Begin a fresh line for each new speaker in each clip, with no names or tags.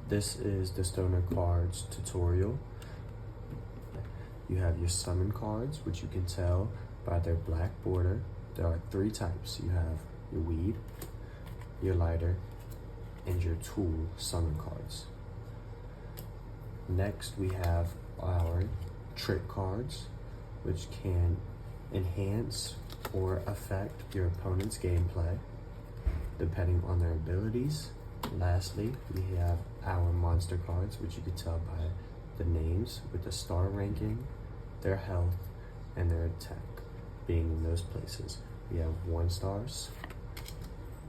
This is the Stoner Cards tutorial. You have your summon cards, which you can tell by their black border. There are 3 types. You have your weed, your lighter, and your tool summon cards. Next, we have our trick cards, which can enhance or affect your opponent's gameplay, depending on their abilities. Lastly, we have our monster cards, which you can tell by the names with the star ranking, their health, and their attack being in those places. We have 1 stars,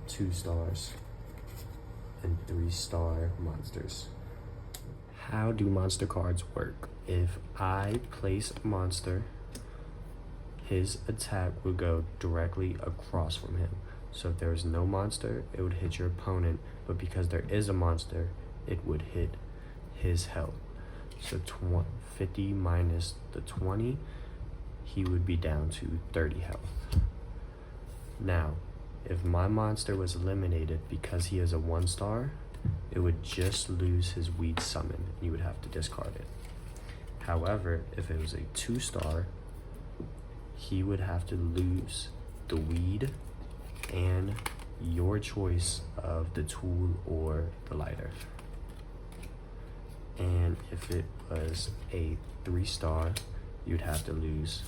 2 stars, and 3-star monsters. How do monster cards work? If I place a monster, his attack would go directly across from him. So if there was no monster, it would hit your opponent, but because there is a monster, it would hit his health. So 50 minus the 20, he would be down to 30 health. Now, if my monster was eliminated because he is a 1-star, it would just lose his weed summon, and you would have to discard it. However, if it was a 2-star, he would have to lose the weed and your choice of the tool or the lighter. And if it was a 3-star, you'd have to lose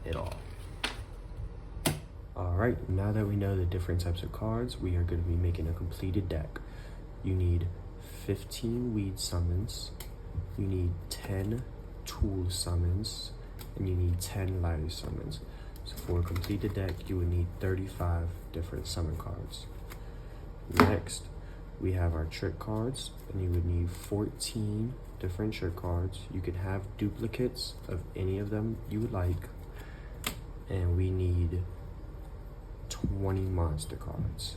it all. Alright, now that we know the different types of cards, we are going to be making a completed deck. You need 15 weed summons, you need 10 tool summons, and you need 10 lighter summons. So for a completed deck, you would need 35 different summon cards. Next, we have our trick cards, and you would need 14 different trick cards. You can have duplicates of any of them you would like. And we need 20 monster cards.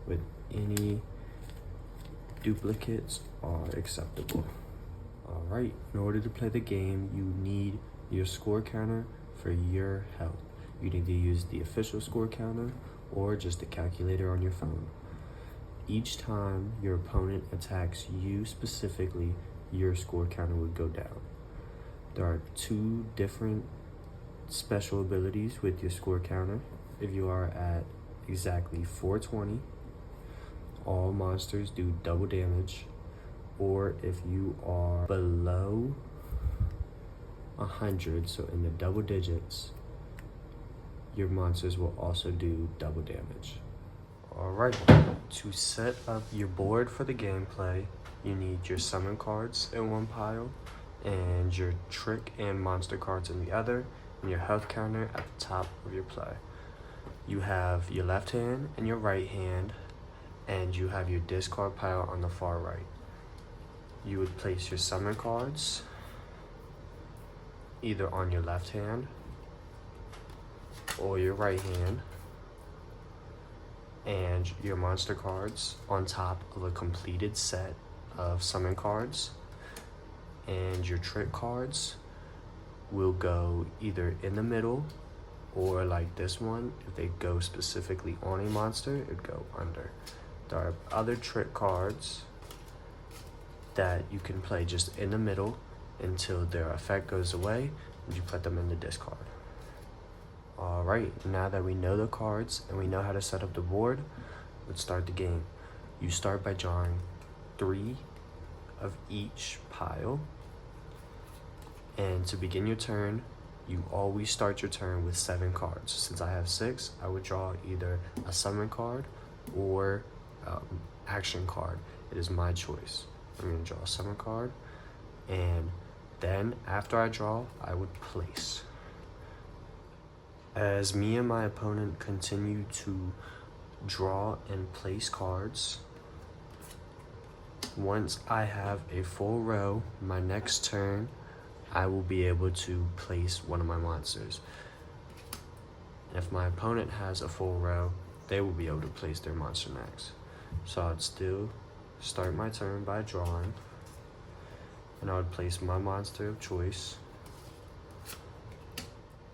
With any duplicates are acceptable. Alright, in order to play the game, you need your score counter for your health. You need to use the official score counter or just a calculator on your phone. Each time your opponent attacks you specifically, your score counter would go down. There are 2 different special abilities with your score counter. If you are at exactly 420, all monsters do double damage, or if you are below 100, so in the double digits, your monsters will also do double damage. Alright, to set up your board for the gameplay, you need your summon cards in one pile, and your trick and monster cards in the other, and your health counter at the top of your play. You have your left hand and your right hand, and you have your discard pile on the far right. You would place your summon cards either on your left hand or your right hand, and your monster cards on top of a completed set of summon cards, and your trick cards will go either in the middle or like this one. If they go specifically on a monster, it would go under. There are other trick cards that you can play just in the middle until their effect goes away, and you put them in the discard. Alright, now that we know the cards and we know how to set up the board, let's start the game. You start by drawing 3 of each pile, and to begin your turn, you always start your turn with 7 cards. Since I have 6, I would draw either a summon card or action card. It is my choice. I'm going to draw a summon card, and then after I draw, I would place. As me and my opponent continue to draw and place cards, once I have a full row, my next turn, I will be able to place one of my monsters. If my opponent has a full row, they will be able to place their monster next. So I'd still start my turn by drawing, and I would place my monster of choice.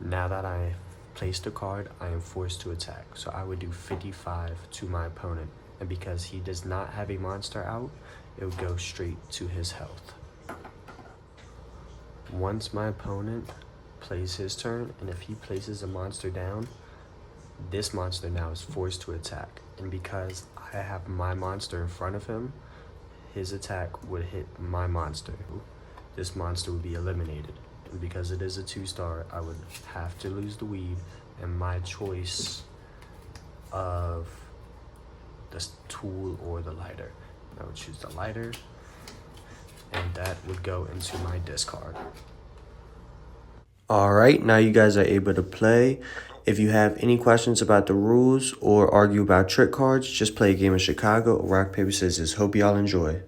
Now that I placed a card, I am forced to attack. So I would do 55 to my opponent. And because he does not have a monster out, it would go straight to his health. Once my opponent plays his turn, and if he places a monster down, this monster now is forced to attack. And because I have my monster in front of him, his attack would hit my monster. This monster would be eliminated. And because it is a 2-star, I would have to lose the weed, and my choice of the tool or the lighter. I would choose the lighter, and that would go into my discard. All right, now you guys are able to play. If you have any questions about the rules or argue about trick cards, just play a game of Chicago or rock, paper, scissors. Hope y'all enjoy.